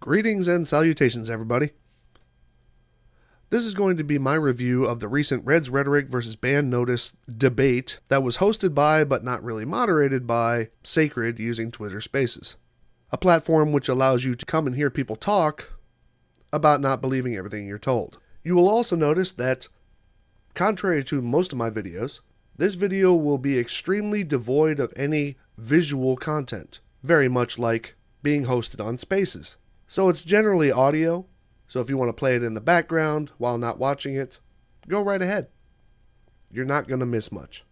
Greetings and salutations, everybody. This is going to be my review of the recent Reds Rhetoric versus Ban Notice debate that was hosted by, but not really moderated by, Sacred using Twitter Spaces, a platform which allows you to come and hear people talk about not believing everything you're told. You will also notice that, contrary to most of my videos, this video will be extremely devoid of any visual content, very much like being hosted on Spaces. So it's generally audio, so if you want to play it in the background while not watching it, go right ahead. You're not going to miss much.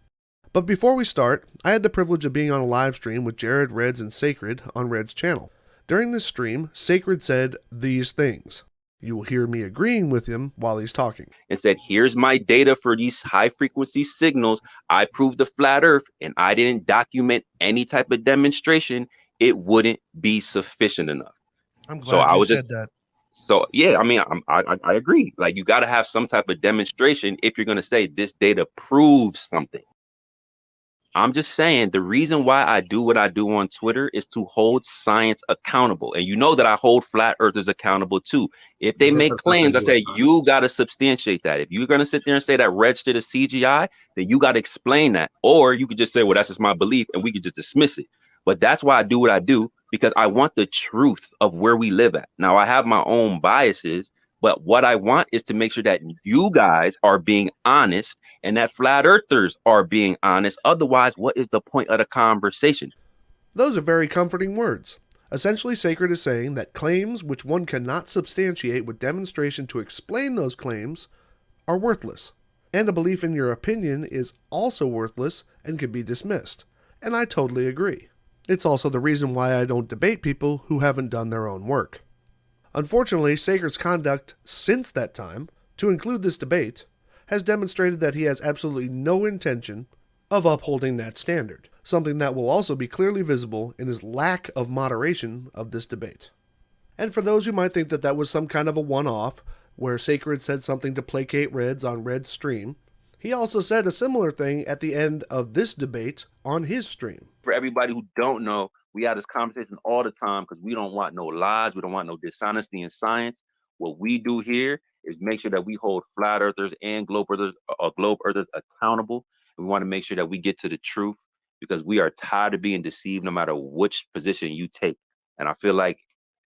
But before we start, I had the privilege of being on a live stream with Jared, Reds, and Sacred on Red's channel. During this stream, Sacred said these things. You will hear me agreeing with him while he's talking. And said, here's my data for these high frequency signals. I proved the flat earth and I didn't document any type of demonstration. It wouldn't be sufficient enough. I'm glad you said that. So, yeah, I mean, I agree. Like, you got to have some type of demonstration if you're going to say this data proves something. I'm just saying the reason why I do what I do on Twitter is to hold science accountable. And you know that I hold flat earthers accountable too. If they make claims, I say you got to substantiate that. If you're going to sit there and say that red shit is CGI, then you got to explain that. Or you could just say, well, that's just my belief, and we could just dismiss it. But that's why I do what I do, because I want the truth of where we live at. Now, I have my own biases, but what I want is to make sure that you guys are being honest and that flat earthers are being honest. Otherwise, what is the point of the conversation? Those are very comforting words. Essentially, Sacred is saying that claims which one cannot substantiate with demonstration to explain those claims are worthless. And a belief in your opinion is also worthless and can be dismissed. And I totally agree. It's also the reason why I don't debate people who haven't done their own work. Unfortunately, Sacred's conduct since that time, to include this debate, has demonstrated that he has absolutely no intention of upholding that standard, something that will also be clearly visible in his lack of moderation of this debate. And for those who might think that that was some kind of a one-off, where Sacred said something to placate Reds on Red's stream, he also said a similar thing at the end of this debate on his stream. For everybody who don't know, we have this conversation all the time because we don't want no lies. We don't want no dishonesty in science. What we do here is make sure that we hold flat earthers and globe earthers accountable. And we want to make sure that we get to the truth, because we are tired of being deceived no matter which position you take. And I feel like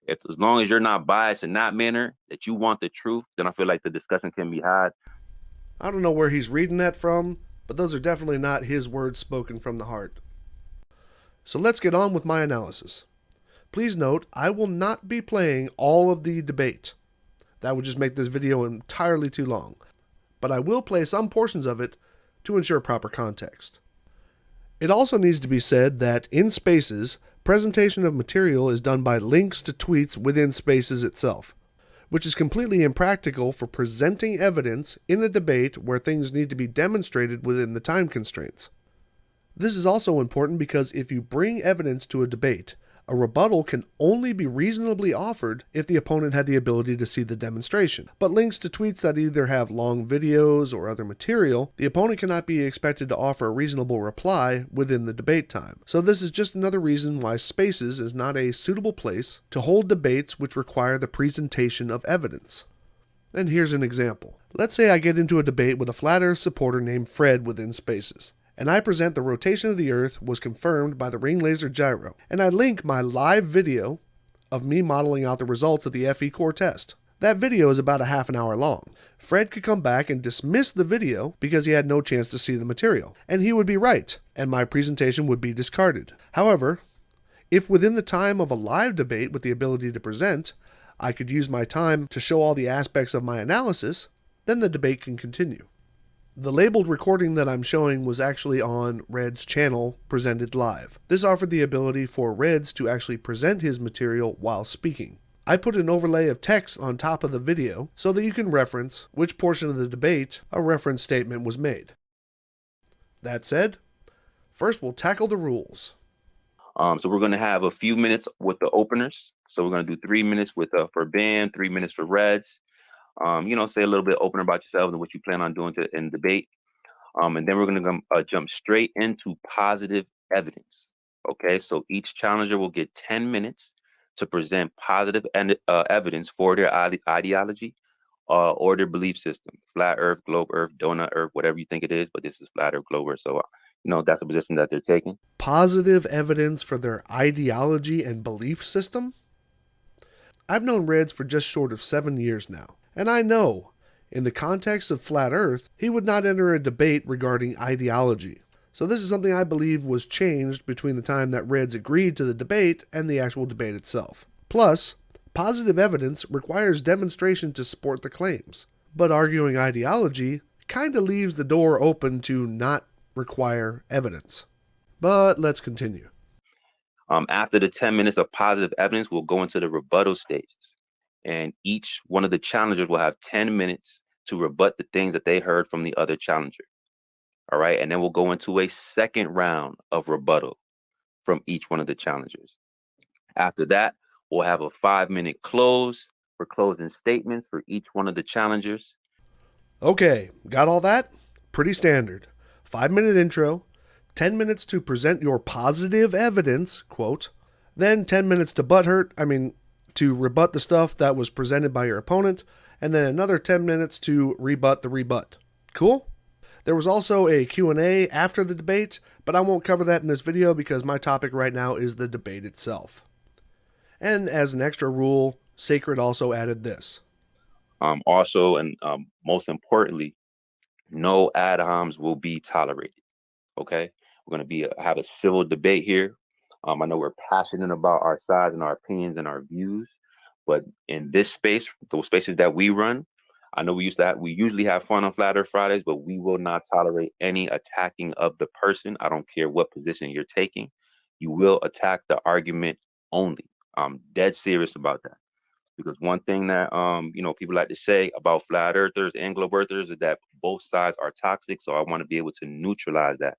as long as you're not biased in that manner, that you want the truth, then I feel like the discussion can be had. I don't know where he's reading that from, but those are definitely not his words spoken from the heart. So let's get on with my analysis. Please note, I will not be playing all of the debate. That would just make this video entirely too long. But I will play some portions of it to ensure proper context. It also needs to be said that in Spaces, presentation of material is done by links to tweets within Spaces itself, which is completely impractical for presenting evidence in a debate where things need to be demonstrated within the time constraints. This is also important because if you bring evidence to a debate, a rebuttal can only be reasonably offered if the opponent had the ability to see the demonstration. But links to tweets that either have long videos or other material, the opponent cannot be expected to offer a reasonable reply within the debate time. So this is just another reason why Spaces is not a suitable place to hold debates which require the presentation of evidence. And here's an example. Let's say I get into a debate with a flat earth supporter named Fred within Spaces, and I present the rotation of the Earth was confirmed by the ring laser gyro, and I link my live video of me modeling out the results of the FE core test. That video is about a half an hour long. Fred could come back and dismiss the video because he had no chance to see the material, and he would be right, and my presentation would be discarded. However, if within the time of a live debate with the ability to present, I could use my time to show all the aspects of my analysis, then the debate can continue. The labeled recording that I'm showing was actually on Red's channel, presented live. This offered the ability for Reds to actually present his material while speaking. I put an overlay of text on top of the video so that you can reference which portion of the debate a reference statement was made. That said, first we'll tackle the rules. So we're going to have a few minutes with the openers. So we're going to do 3 minutes for Ban, 3 minutes for Reds. Say a little bit open about yourselves and what you plan on doing in debate. And then we're going to jump straight into positive evidence. Okay, so each challenger will get 10 minutes to present positive evidence for their ideology or their belief system. Flat Earth, globe Earth, donut Earth, whatever you think it is, but this is flat Earth, globe Earth. So, that's a position that they're taking. Positive evidence for their ideology and belief system? I've known Reds for just short of 7 years now, and I know, in the context of Flat Earth, he would not enter a debate regarding ideology. So this is something I believe was changed between the time that Reds agreed to the debate and the actual debate itself. Plus, positive evidence requires demonstration to support the claims, but arguing ideology kind of leaves the door open to not require evidence. But let's continue. After the 10 minutes of positive evidence, we'll go into the rebuttal stages. And each one of the challengers will have 10 minutes to rebut the things that they heard from the other challenger. All right. And then we'll go into a second round of rebuttal from each one of the challengers. After that, we'll have a 5-minute close for closing statements for each one of the challengers. Okay, got all that? Pretty standard. 5-minute intro, 10 minutes to present your positive evidence, quote, then 10 minutes to to rebut the stuff that was presented by your opponent, and then another 10 minutes to rebut the rebut. Cool? There was also a Q&A after the debate, but I won't cover that in this video because my topic right now is the debate itself. And as an extra rule, Sacred also added this. Also, and most importantly, no ad homs will be tolerated. Okay, we're going to have a civil debate here. I know we're passionate about our sides and our opinions and our views, but in this space, those spaces that we run, I know we usually have fun on Flat Earth Fridays, but we will not tolerate any attacking of the person. I don't care what position you're taking. You will attack the argument only. I'm dead serious about that. Because one thing that people like to say about flat earthers and globe earthers is that both sides are toxic. So I want to be able to neutralize that.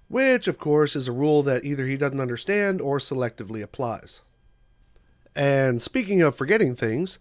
Which, of course, is a rule that either he doesn't understand or selectively applies. And speaking of forgetting things,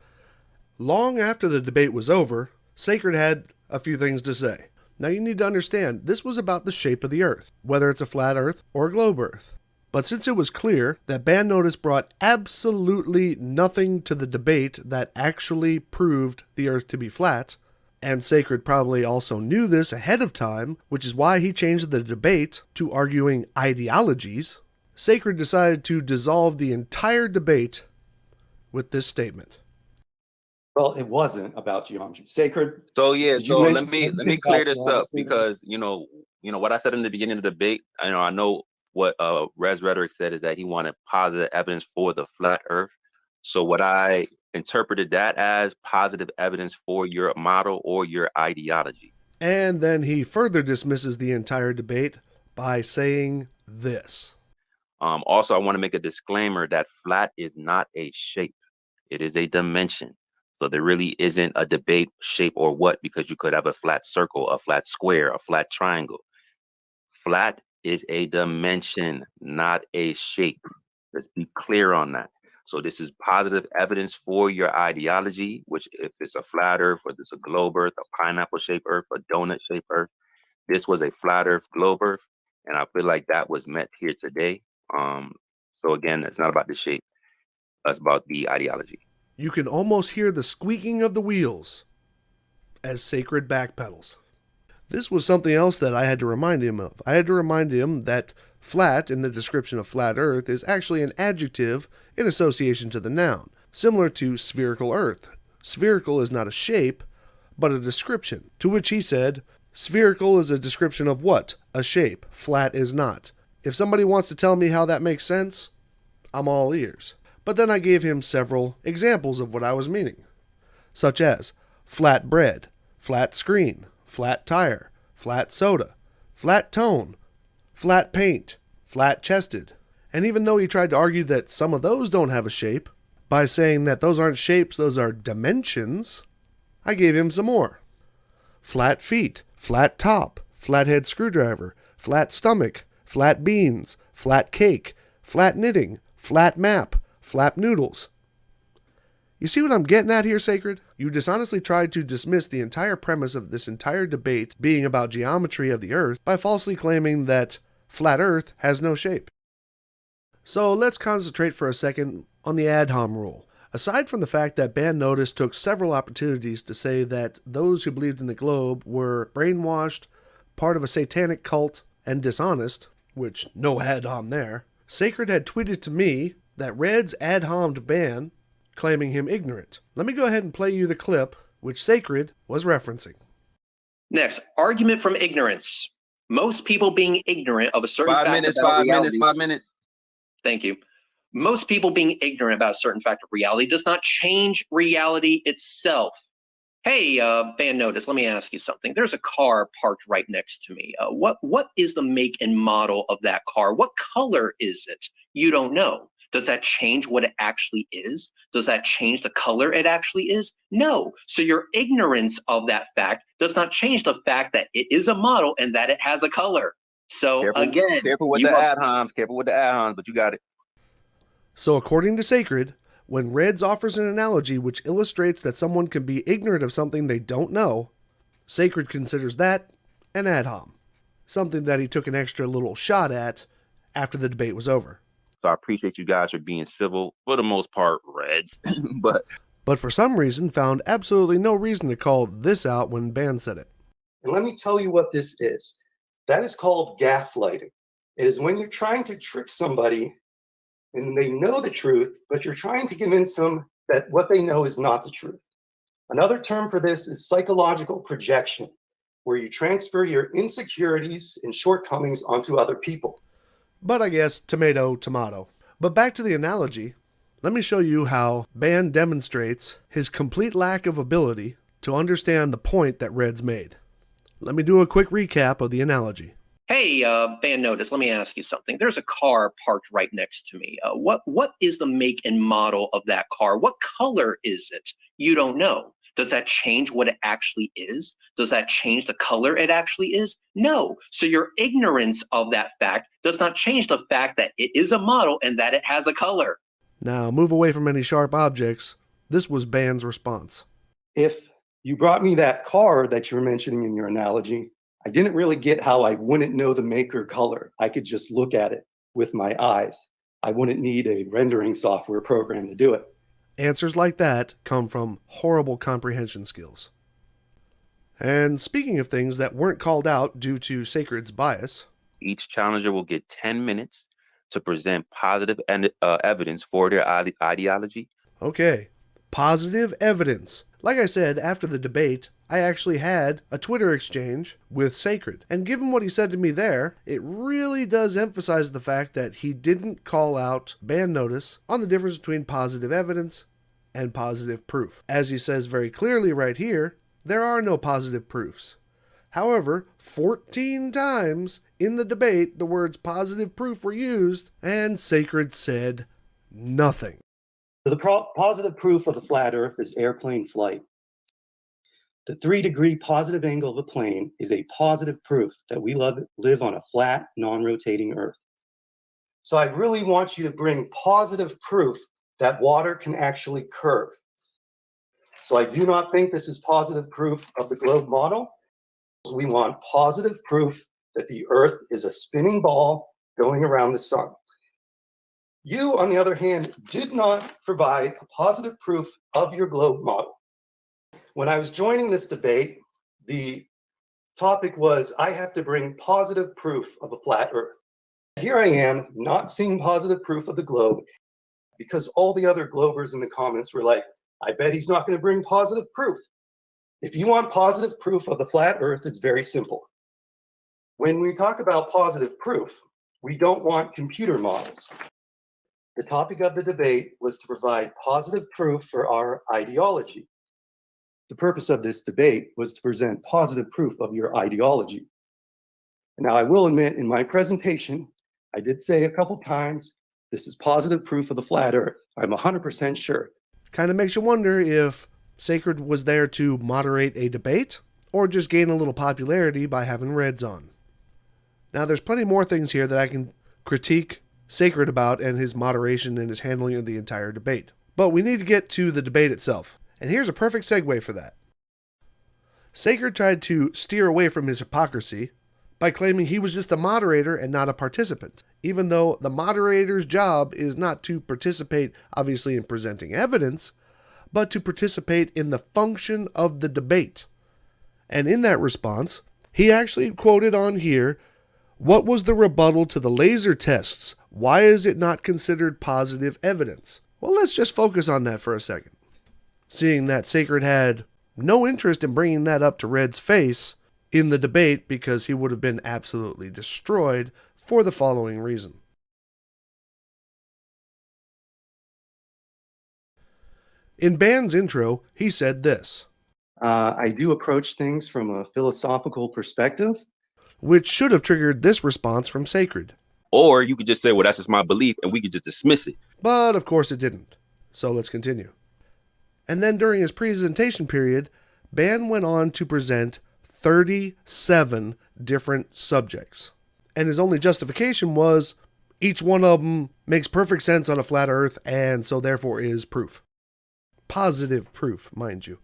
long after the debate was over, Sacred had a few things to say. Now you need to understand, this was about the shape of the Earth, whether it's a flat Earth or a globe Earth. But since it was clear that Band Notice brought absolutely nothing to the debate that actually proved the Earth to be flat, and Sacred probably also knew this ahead of time, which is why he changed the debate to arguing ideologies, Sacred decided to dissolve the entire debate with this statement. Well, it wasn't about geometry. Sacred. So let me clear this up because what I said in the beginning of the debate. I know what Reds Rhetoric said is that he wanted positive evidence for the flat Earth. So what I interpreted that as positive evidence for your model or your ideology. And then he further dismisses the entire debate by saying this. Also, I want to make a disclaimer that flat is not a shape. It is a dimension. So there really isn't a debate shape or what, because you could have a flat circle, a flat square, a flat triangle. Flat is a dimension, not a shape. Let's be clear on that. So this is positive evidence for your ideology, which if it's a flat Earth, whether it's a globe Earth, a pineapple-shaped Earth, a donut-shaped Earth, this was a flat Earth, globe Earth, and I feel like that was met here today. So again, it's not about the shape. It's about the ideology. You can almost hear the squeaking of the wheels as Sacred backpedals. This was something else that I had to remind him of. I had to remind him that flat in the description of flat Earth is actually an adjective in association to the noun, similar to spherical Earth. Spherical is not a shape, but a description, to which he said, spherical is a description of what? A shape. Flat is not. If somebody wants to tell me how that makes sense, I'm all ears. But then I gave him several examples of what I was meaning, such as flat bread, flat screen, flat tire, flat soda, flat tone, flat paint, flat chested. And even though he tried to argue that some of those don't have a shape, by saying that those aren't shapes, those are dimensions, I gave him some more. Flat feet, flat top, flathead screwdriver, flat stomach, flat beans, flat cake, flat knitting, flat map, flat noodles. You see what I'm getting at here, Sacred? You dishonestly tried to dismiss the entire premise of this entire debate being about geometry of the Earth by falsely claiming that flat Earth has no shape. So let's concentrate for a second on the ad hom rule. Aside from the fact that Ban Notice took several opportunities to say that those who believed in the globe were brainwashed, part of a satanic cult, and dishonest, which no ad hom there, Sacred had tweeted to me that Reds ad hommed Ban, claiming him ignorant. Let me go ahead and play you the clip which Sacred was referencing. Next, argument from ignorance. Most people being ignorant of a certain fact 5 minutes. Thank you. Most people being ignorant about a certain fact of reality does not change reality itself. Hey, Ban Notice, let me ask you something. There's a car parked right next to me. What is the make and model of that car? What color is it? You don't know. Does that change what it actually is? Does that change the color it actually is? No. So your ignorance of that fact does not change the fact that it is a model and that it has a color. So careful with the ad homs, but you got it. So according to Sacred, when Reds offers an analogy which illustrates that someone can be ignorant of something they don't know, Sacred considers that an ad hom, something that he took an extra little shot at after the debate was over. So I appreciate you guys for being civil, for the most part, Reds. but for some reason found absolutely no reason to call this out when Ban said it. And let me tell you what this is. That is called gaslighting. It is when you're trying to trick somebody and they know the truth, but you're trying to convince them that what they know is not the truth. Another term for this is psychological projection, where you transfer your insecurities and shortcomings onto other people. But I guess tomato, tomato. But back to the analogy, let me show you how Ban demonstrates his complete lack of ability to understand the point that Reds made. Let me do a quick recap of the analogy. Hey, Ban Notice, let me ask you something. There's a car parked right next to me. What is the make and model of that car? What color is it? You don't know. Does that change what it actually is? Does that change the color it actually is? No. So your ignorance of that fact does not change the fact that it is a model and that it has a color. Now, move away from any sharp objects. This was Ban's response. If you brought me that car that you were mentioning in your analogy, I didn't really get how I wouldn't know the make or color. I could just look at it with my eyes. I wouldn't need a rendering software program to do it. Answers like that come from horrible comprehension skills. And speaking of things that weren't called out due to Sacred's bias, each challenger will get 10 minutes to present positive evidence for their ideology. Okay, positive evidence. Like I said, after the debate, I actually had a Twitter exchange with Sacred. And given what he said to me there, it really does emphasize the fact that he didn't call out Ban Notice on the difference between positive evidence and positive proof. As he says very clearly right here, there are no positive proofs. However, 14 times in the debate, the words positive proof were used, and Sacred said nothing. The positive proof of the flat Earth is airplane flight. The 3-degree positive angle of a plane is a positive proof that we live on a flat, non-rotating Earth. So I really want you to bring positive proof that water can actually curve. So I do not think this is positive proof of the globe model. We want positive proof that the Earth is a spinning ball going around the sun. You, on the other hand, did not provide a positive proof of your globe model. When I was joining this debate, the topic was, I have to bring positive proof of a flat Earth. Here I am, not seeing positive proof of the globe, because all the other globers in the comments were like, I bet he's not going to bring positive proof. If you want positive proof of the flat Earth, it's very simple. When we talk about positive proof, we don't want computer models. The topic of the debate was to provide positive proof for our ideology. The purpose of this debate was to present positive proof of your ideology. Now, I will admit in my presentation, I did say a couple times, this is positive proof of the flat Earth. I'm 100% sure. Kind of makes you wonder if Sacred was there to moderate a debate or just gain a little popularity by having Reds on. Now, there's plenty more things here that I can critique Sacred about and his moderation and his handling of the entire debate. But we need to get to the debate itself. And here's a perfect segue for that. Sacred tried to steer away from his hypocrisy by claiming he was just the moderator and not a participant, even though the moderator's job is not to participate, obviously, in presenting evidence, but to participate in the function of the debate. And in that response, he actually quoted on here, "What was the rebuttal to the laser tests? Why is it not considered positive evidence?" Well, let's just focus on that for a second. Seeing that Sacred had no interest in bringing that up to Red's face in the debate because he would have been absolutely destroyed for the following reason. In Band's intro, he said this, I do approach things from a philosophical perspective. which should have triggered this response from Sacred. Or you could just say, well, that's just my belief, and we could just dismiss it. But of course it didn't. So let's continue. And then during his presentation period, Band went on to present 37 different subjects. And his only justification was each one of them makes perfect sense on a flat earth and so therefore is proof. Positive proof, mind you.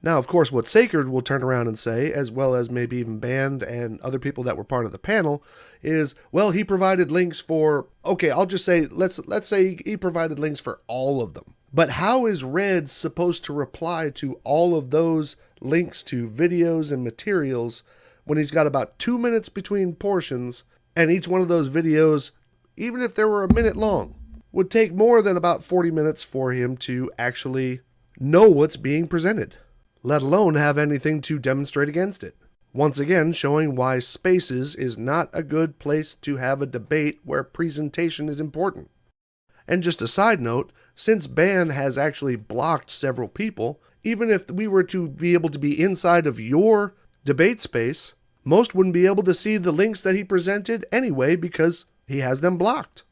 Now, of course, what Sacred will turn around and say, as well as maybe even Band and other people that were part of the panel, is, well, he provided links for, okay, I'll just say, let's say he provided links for all of them. But how is Reds supposed to reply to all of those links to videos and materials when he's got about 2 minutes between portions, and each one of those videos, even if they were a minute long, would take more than about 40 minutes for him to actually know what's being presented, let alone have anything to demonstrate against it. Once again, showing why Spaces is not a good place to have a debate where presentation is important. And just a side note, since Ban has actually blocked several people, even if we were to be able to be inside of your debate space, most wouldn't be able to see the links that he presented anyway because he has them blocked.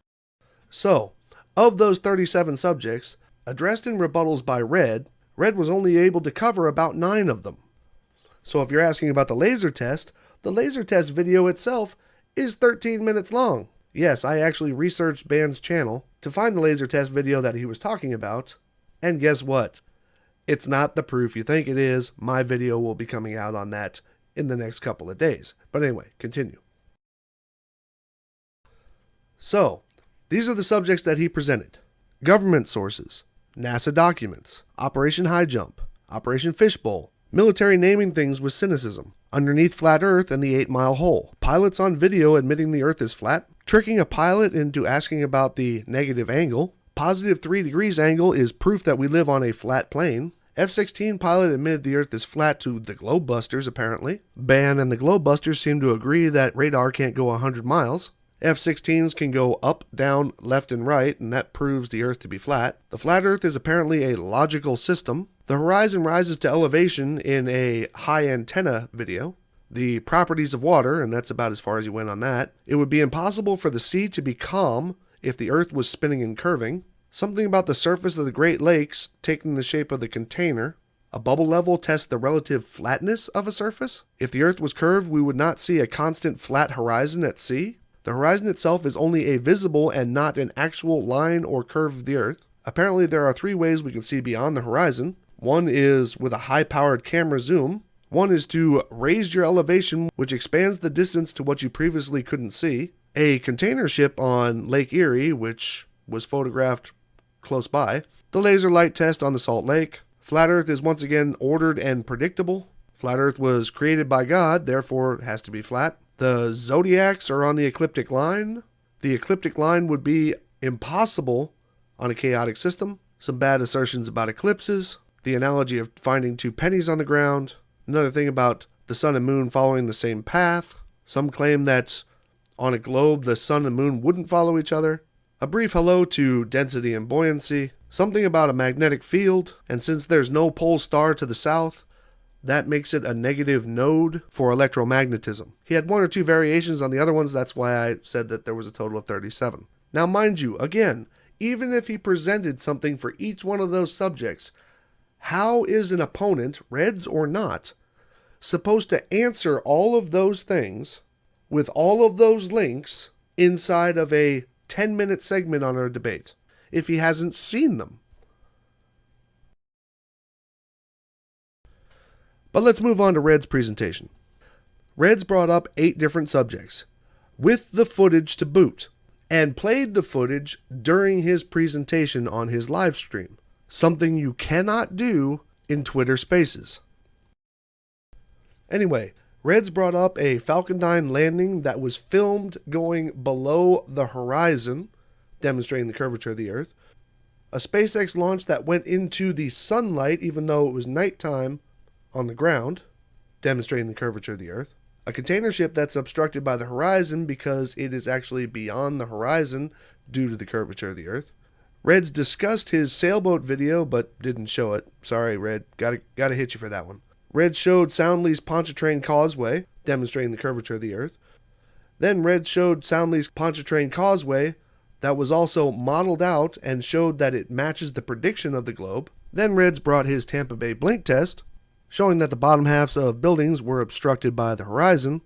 So, of those 37 subjects, addressed in rebuttals by Red was only able to cover about 9 of them. So if you're asking about the laser test video itself is 13 minutes long. Yes, I actually researched Band's channel to find the laser test video that he was talking about, and guess what? It's not the proof you think it is. My video will be coming out on that in the next couple of days. But anyway, continue. So, these are the subjects that he presented. Government sources, NASA documents, Operation High Jump, Operation Fishbowl, military naming things with cynicism, underneath flat Earth and the 8-mile hole, pilots on video admitting the Earth is flat, tricking a pilot into asking about the negative angle, positive 3 degrees angle is proof that we live on a flat plane, F-16 pilot admitted the Earth is flat to the Globebusters apparently, Ban and the Globebusters seem to agree that radar can't go 100 miles, F-16s can go up, down, left, and right, and that proves the Earth to be flat. The flat Earth is apparently a logical system. The horizon rises to elevation in a high antenna video. The properties of water, and that's about as far as you went on that. It would be impossible for the sea to be calm if the Earth was spinning and curving. Something about the surface of the Great Lakes taking the shape of the container. A bubble level tests the relative flatness of a surface. If the Earth was curved, we would not see a constant flat horizon at sea. The horizon itself is only a visible and not an actual line or curve of the Earth. Apparently there are 3 ways we can see beyond the horizon. One is with a high-powered camera zoom. One is to raise your elevation, which expands the distance to what you previously couldn't see. A container ship on Lake Erie, which was photographed close by. The laser light test on the Salt Lake. Flat Earth is once again ordered and predictable. Flat Earth was created by God, therefore it has to be flat. The zodiacs are on the ecliptic line. The ecliptic line would be impossible on a chaotic system. Some bad assertions about eclipses. The analogy of finding 2 pennies on the ground. Another thing about the sun and moon following the same path. Some claim that on a globe the sun and moon wouldn't follow each other. A brief hello to density and buoyancy. Something about a magnetic field. And since there's no pole star to the south, that makes it a negative node for electromagnetism. He had 1 or 2 variations on the other ones, that's why I said that there was a total of 37. Now mind you, again, even if he presented something for each one of those subjects, how is an opponent, Reds or not, supposed to answer all of those things with all of those links inside of a 10-minute segment on our debate if he hasn't seen them? But let's move on to Red's presentation. Reds brought up 8 different subjects, with the footage to boot, and played the footage during his presentation on his live stream, something you cannot do in Twitter Spaces. Anyway, Reds brought up a Falcon 9 landing that was filmed going below the horizon, demonstrating the curvature of the Earth, a SpaceX launch that went into the sunlight even though it was nighttime on the ground, demonstrating the curvature of the Earth, a container ship that's obstructed by the horizon because it is actually beyond the horizon due to the curvature of the Earth. Reds discussed his sailboat video but didn't show it. Sorry, Red. Gotta hit you for that one. Reds showed Soundly's Pontchartrain Causeway, demonstrating the curvature of the Earth. Then Reds showed Soundly's Pontchartrain Causeway that was also modeled out and showed that it matches the prediction of the globe. Then Reds brought his Tampa Bay blink test, showing that the bottom halves of buildings were obstructed by the horizon,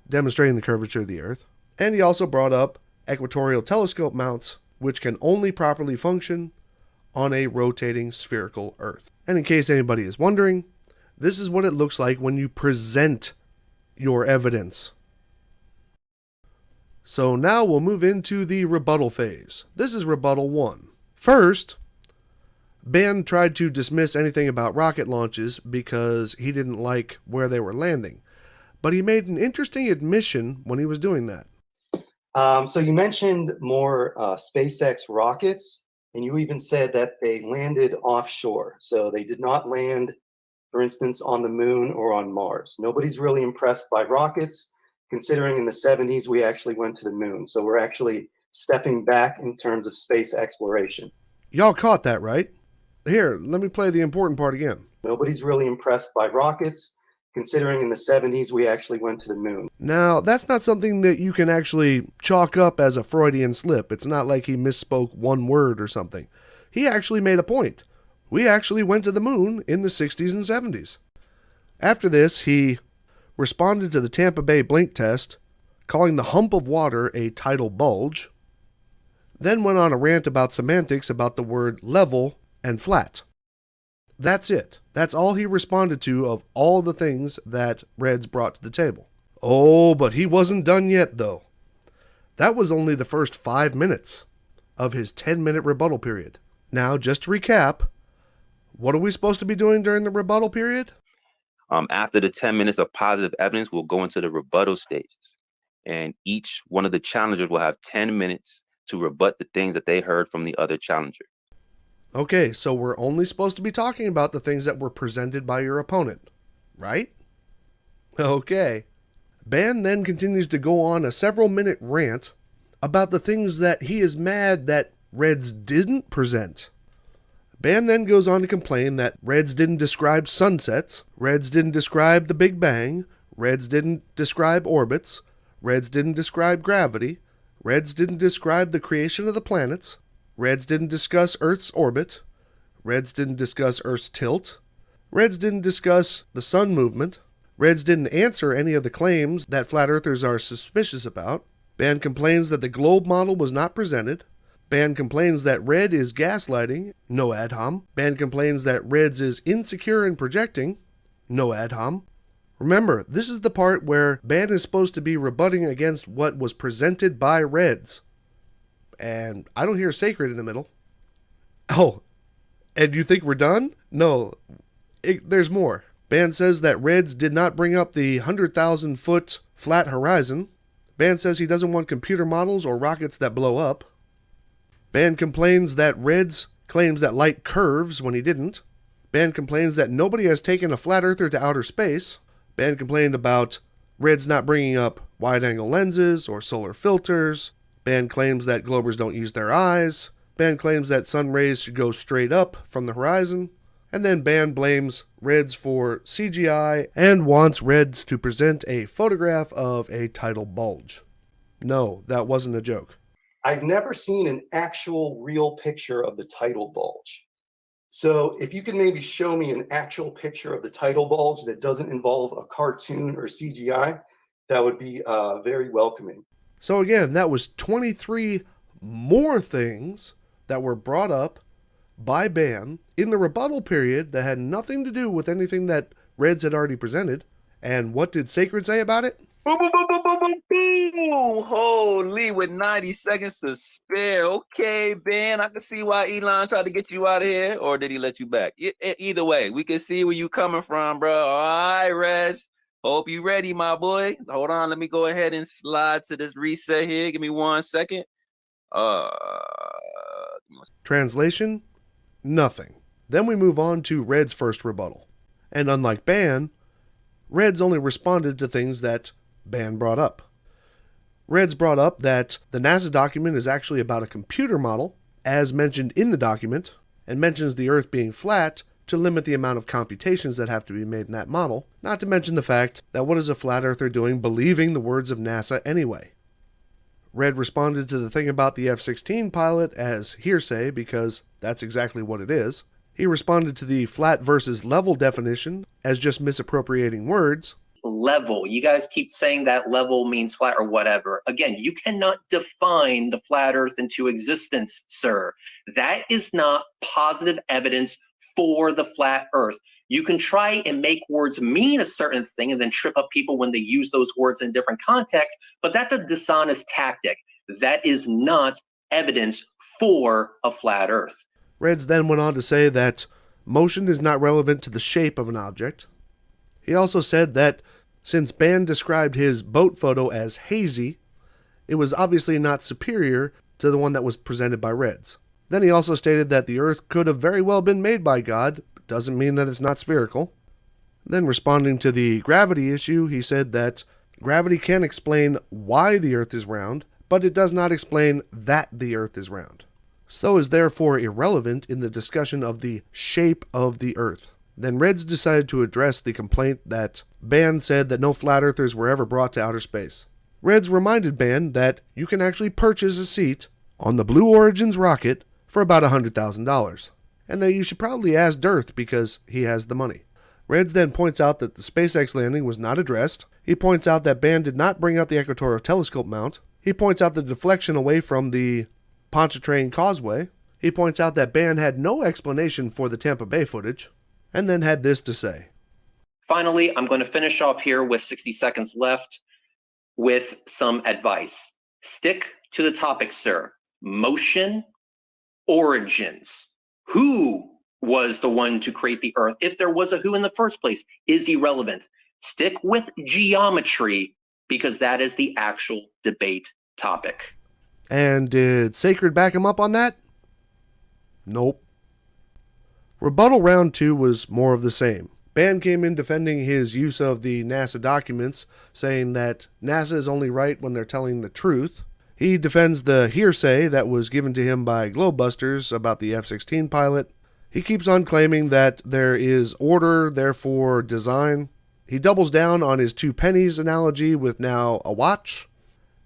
demonstrating the curvature of the Earth. And he also brought up equatorial telescope mounts, which can only properly function on a rotating spherical Earth. And in case anybody is wondering, this is what it looks like when you present your evidence. So now we'll move into the rebuttal phase. This is rebuttal 1. First, Ben tried to dismiss anything about rocket launches because he didn't like where they were landing. But he made an interesting admission when he was doing that. So you mentioned more SpaceX rockets, and you even said that they landed offshore. So they did not land, for instance, on the moon or on Mars. Nobody's really impressed by rockets, considering in the 70s we actually went to the moon. So we're actually stepping back in terms of space exploration. Y'all caught that, right? Here, let me play the important part again. Nobody's really impressed by rockets, considering in the 70s we actually went to the moon. Now, that's not something that you can actually chalk up as a Freudian slip. It's not like he misspoke one word or something. He actually made a point. We actually went to the moon in the 60s and 70s. After this, he responded to the Tampa Bay blink test, calling the hump of water a tidal bulge, then went on a rant about semantics about the word level and flat. That's it. That's all he responded to of all the things that Reds brought to the table. Oh, but he wasn't done yet, though. That was only the first 5 minutes of his 10-minute rebuttal period. Now, just to recap, what are we supposed to be doing during the rebuttal period? After the 10 minutes of positive evidence, we'll go into the rebuttal stages. And each one of the challengers will have 10 minutes to rebut the things that they heard from the other challenger. Okay, so we're only supposed to be talking about the things that were presented by your opponent, right? Okay. Ben then continues to go on a several-minute rant about the things that he is mad that Reds didn't present. Ben then goes on to complain that Reds didn't describe sunsets, Reds didn't describe the Big Bang, Reds didn't describe orbits, Reds didn't describe gravity, Reds didn't describe the creation of the planets, Reds didn't discuss Earth's orbit, Reds didn't discuss Earth's tilt, Reds didn't discuss the sun movement, Reds didn't answer any of the claims that flat earthers are suspicious about, Ben complains that the globe model was not presented, Ben complains that Red is gaslighting, no ad hom. Ben complains that Reds is insecure and projecting, no ad hom. Remember, this is the part where Ben is supposed to be rebutting against what was presented by Reds. And I don't hear sacred in the middle. Oh, and you think we're done? No, there's more. Ben says that Reds did not bring up the 100,000-foot flat horizon. Ben says he doesn't want computer models or rockets that blow up. Ben complains that Reds claims that light curves when he didn't. Ben complains that nobody has taken a flat earther to outer space. Ben complained about Reds not bringing up wide-angle lenses or solar filters. Ben claims that globers don't use their eyes. Ben claims that sun rays should go straight up from the horizon. And then Ben blames Reds for CGI and wants Reds to present a photograph of a tidal bulge. No, that wasn't a joke. I've never seen an actual real picture of the tidal bulge. So if you could maybe show me an actual picture of the tidal bulge that doesn't involve a cartoon or CGI, that would be very welcoming. So again, that was 23 more things that were brought up by Ben in the rebuttal period that had nothing to do with anything that Reds had already presented. And what did Sacred say about it? Boom, boom, boom, boom, boom, boom, boom. Holy, with 90 seconds to spare. Okay, Ben, I can see why Elon tried to get you out of here. Or did he let you back? Either way, we can see where you coming from, bro. All right, Rez. Hope you ready, my boy. Hold on, let me go ahead and slide to this reset here. Give me 1 second. Translation? Nothing. Then we move on to Red's first rebuttal. And unlike Ban, Reds only responded to things that Ban brought up. Reds brought up that the NASA document is actually about a computer model, as mentioned in the document, and mentions the Earth being flat to limit the amount of computations that have to be made in that model, not to mention the fact that what is a flat earther doing believing the words of NASA anyway? Red responded to the thing about the F-16 pilot as hearsay because that's exactly what it is. He responded to the flat versus level definition as just misappropriating words. Level. You guys keep saying that level means flat or whatever. Again, you cannot define the flat earth into existence, sir. That is not positive evidence for the flat earth. You can try and make words mean a certain thing and then trip up people when they use those words in different contexts, but that's a dishonest tactic. That is not evidence for a flat earth. Reds then went on to say that motion is not relevant to the shape of an object. He also said that since Ban described his boat photo as hazy, it was obviously not superior to the one that was presented by Reds. Then he also stated that the Earth could have very well been made by God, but doesn't mean that it's not spherical. Then responding to the gravity issue, he said that gravity can explain why the Earth is round, but it does not explain that the Earth is round. So is therefore irrelevant in the discussion of the shape of the Earth. Then Reds decided to address the complaint that Ban said that no flat earthers were ever brought to outer space. Reds reminded Ban that you can actually purchase a seat on the Blue Origin's rocket for about $100,000, and that you should probably ask Dirth because he has the money. Reds then points out that the SpaceX landing was not addressed. He points out that Ban did not bring out the equatorial telescope mount. He points out the deflection away from the Pontchartrain Causeway. He points out that Ban had no explanation for the Tampa Bay footage, and then had this to say. Finally, I'm going to finish off here with 60 seconds left with some advice. Stick to the topic, sir. Motion, origins. Who was the one to create the Earth? If there was a who in the first place, is irrelevant. Stick with geometry because that is the actual debate topic. And did Sacred back him up on that? Nope. Rebuttal round 2 was more of the same. Ban came in defending his use of the NASA documents, saying that NASA is only right when they're telling the truth. He defends the hearsay that was given to him by Globebusters about the F-16 pilot. He keeps on claiming that there is order, therefore design. He doubles down on his 2 pennies analogy with now a watch.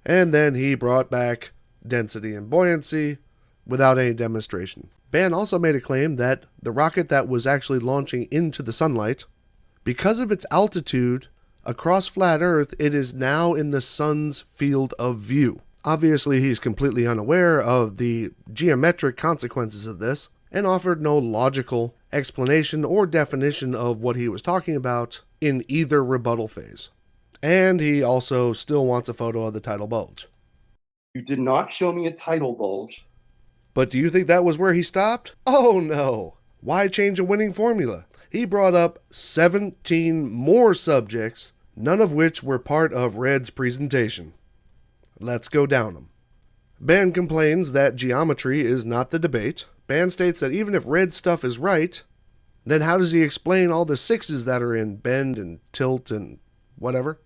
And then he brought back density and buoyancy without any demonstration. Ban also made a claim that the rocket that was actually launching into the sunlight, because of its altitude across flat Earth, it is now in the sun's field of view. Obviously, he's completely unaware of the geometric consequences of this and offered no logical explanation or definition of what he was talking about in either rebuttal phase. And he also still wants a photo of the tidal bulge. You did not show me a tidal bulge. But do you think that was where he stopped? Oh no! Why change a winning formula? He brought up 17 more subjects, none of which were part of Red's presentation. Let's go down them. Ban complains that geometry is not the debate. Ban states that even if Red's stuff is right, then how does he explain all the sixes that are in bend and tilt and whatever?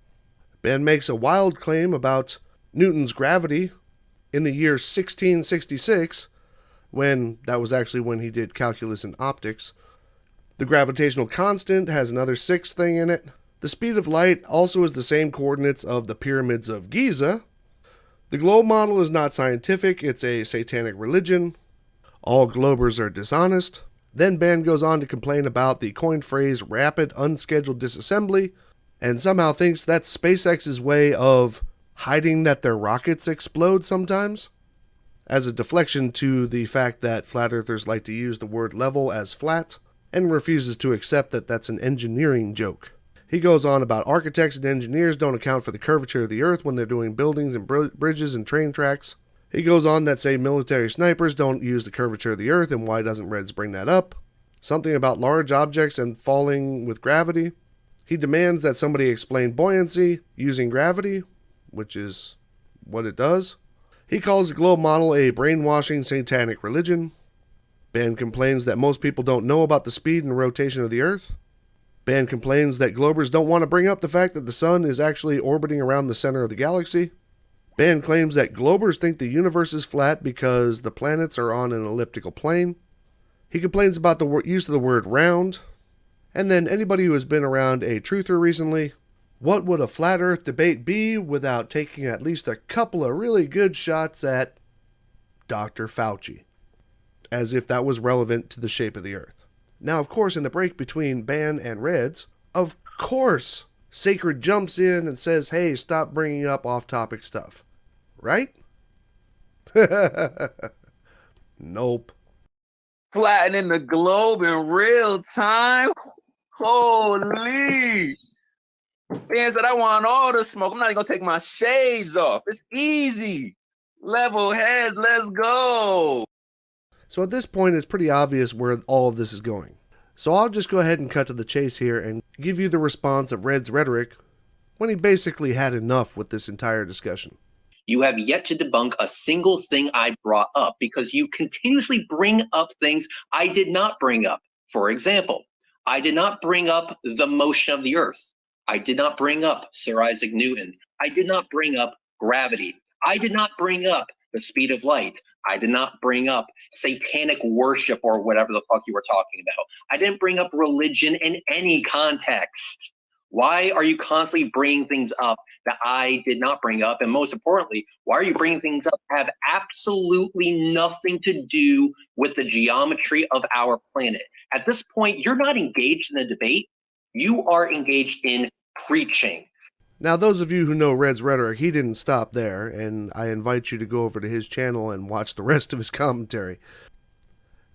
Ban makes a wild claim about Newton's gravity in the year 1666, when that was actually when he did calculus and optics. The gravitational constant has another 6 thing in it. The speed of light also is the same coordinates of the pyramids of Giza. The globe model is not scientific, it's a satanic religion. All globers are dishonest. Then Ban goes on to complain about the coined phrase rapid unscheduled disassembly, and somehow thinks that's SpaceX's way of hiding that their rockets explode sometimes, as a deflection to the fact that flat earthers like to use the word level as flat, and refuses to accept that that's an engineering joke. He goes on about architects and engineers don't account for the curvature of the earth when they're doing buildings and bridges and train tracks. He goes on that say military snipers don't use the curvature of the earth, and why doesn't Reds bring that up? Something about large objects and falling with gravity. He demands that somebody explain buoyancy using gravity, which is what it does. He calls the globe model a brainwashing satanic religion. Ben complains that most people don't know about the speed and rotation of the earth. Ben complains that Globers don't want to bring up the fact that the sun is actually orbiting around the center of the galaxy. Ben claims that Globers think the universe is flat because the planets are on an elliptical plane. He complains about the use of the word round. And then anybody who has been around a truther recently, what would a flat earth debate be without taking at least a couple of really good shots at Dr. Fauci? As if that was relevant to the shape of the earth. Now, of course, in the break between Ban and Reds, of course, Sacred jumps in and says, hey, stop bringing up off-topic stuff. Right? Nope. Flattening the globe in real time? Holy. Ben said, I want all the smoke. I'm not even going to take my shades off. It's easy. Level head, let's go. So at this point, it's pretty obvious where all of this is going. So I'll just go ahead and cut to the chase here and give you the response of Reds Rhetoric when he basically had enough with this entire discussion. You have yet to debunk a single thing I brought up because you continuously bring up things I did not bring up. For example, I did not bring up the motion of the earth. I did not bring up Sir Isaac Newton. I did not bring up gravity. I did not bring up the speed of light. I did not bring up satanic worship or whatever the fuck you were talking about. I didn't bring up religion in any context. Why are you constantly bringing things up that I did not bring up? And most importantly, why are you bringing things up that have absolutely nothing to do with the geometry of our planet? At this point, you're not engaged in a debate. You are engaged in preaching. Now, those of you who know Reds Rhetoric, he didn't stop there, and I invite you to go over to his channel and watch the rest of his commentary.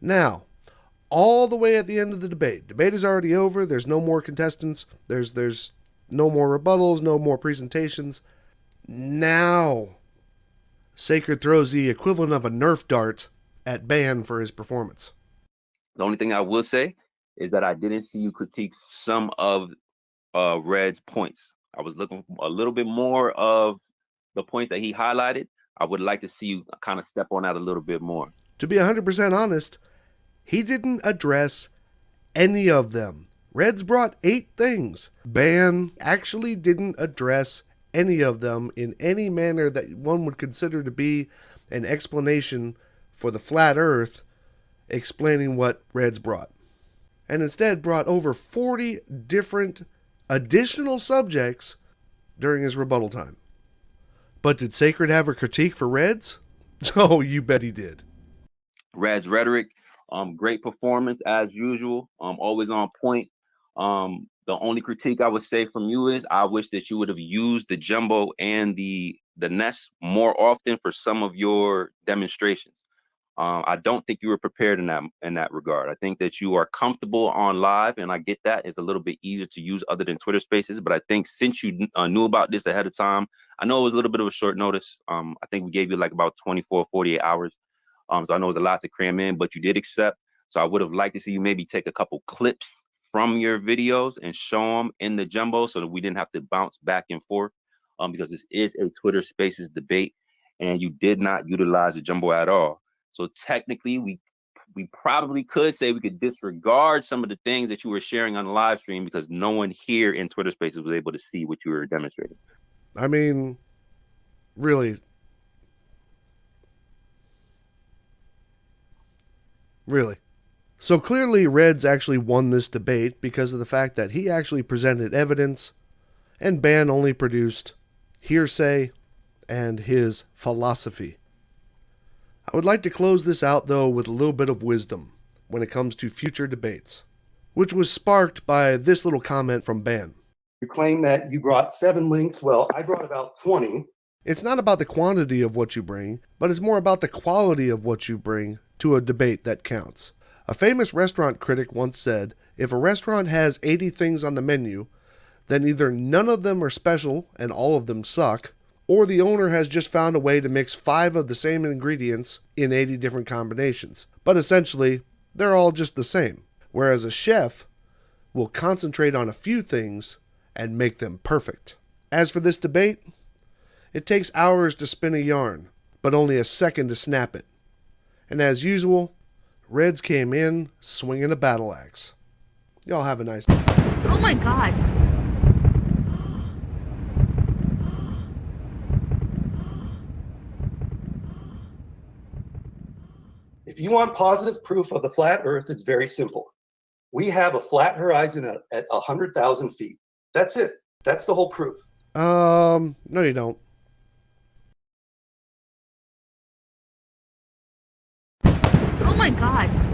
Now, all the way at the end of the debate. Debate is already over. There's no more contestants. There's no more rebuttals, no more presentations. Now, Sacred throws the equivalent of a Nerf dart at Ban for his performance. The only thing I will say is that I didn't see you critique some of Red's points. I was looking for a little bit more of the points that he highlighted. I would like to see you kind of step on that a little bit more. To be 100% honest, he didn't address any of them. Reds brought 8 things. Ban actually didn't address any of them in any manner that one would consider to be an explanation for the flat earth, explaining what Reds brought. And instead brought over 40 different additional subjects during his rebuttal time. But did Sacred have a critique for Reds? Oh, you bet he did. Reds Rhetoric, great performance as usual, always on point. The only critique I would say from you is I wish that you would have used the jumbo and the nest more often for some of your demonstrations. I don't think you were prepared in that regard. I think that you are comfortable on live, and I get that. It's a little bit easier to use other than Twitter Spaces, but I think since you knew about this ahead of time, I know it was a little bit of a short notice. I think we gave you like about 24, 48 hours. So I know it was a lot to cram in, but you did accept. So I would have liked to see you maybe take a couple clips from your videos and show them in the jumbo so that we didn't have to bounce back and forth, because this is a Twitter Spaces debate, and you did not utilize the jumbo at all. So technically, we probably could say we could disregard some of the things that you were sharing on the live stream because no one here in Twitter Spaces was able to see what you were demonstrating. I mean, really. Really. So clearly Reds actually won this debate because of the fact that he actually presented evidence and Ban only produced hearsay and his philosophy. I would like to close this out, though, with a little bit of wisdom when it comes to future debates, which was sparked by this little comment from Ban. You claim that you brought 7 links. Well, I brought about 20. It's not about the quantity of what you bring, but it's more about the quality of what you bring to a debate that counts. A famous restaurant critic once said, if a restaurant has 80 things on the menu, then either none of them are special and all of them suck, or the owner has just found a way to mix 5 of the same ingredients in 80 different combinations. But essentially, they're all just the same. Whereas a chef will concentrate on a few things and make them perfect. As for this debate, it takes hours to spin a yarn, but only a second to snap it. And as usual, Reds came in swinging a battle axe. Y'all have a nice day. Oh my God. If you want positive proof of the flat Earth, it's very simple. We have a flat horizon at 100,000 feet. That's it. That's the whole proof. No you don't. Oh my God.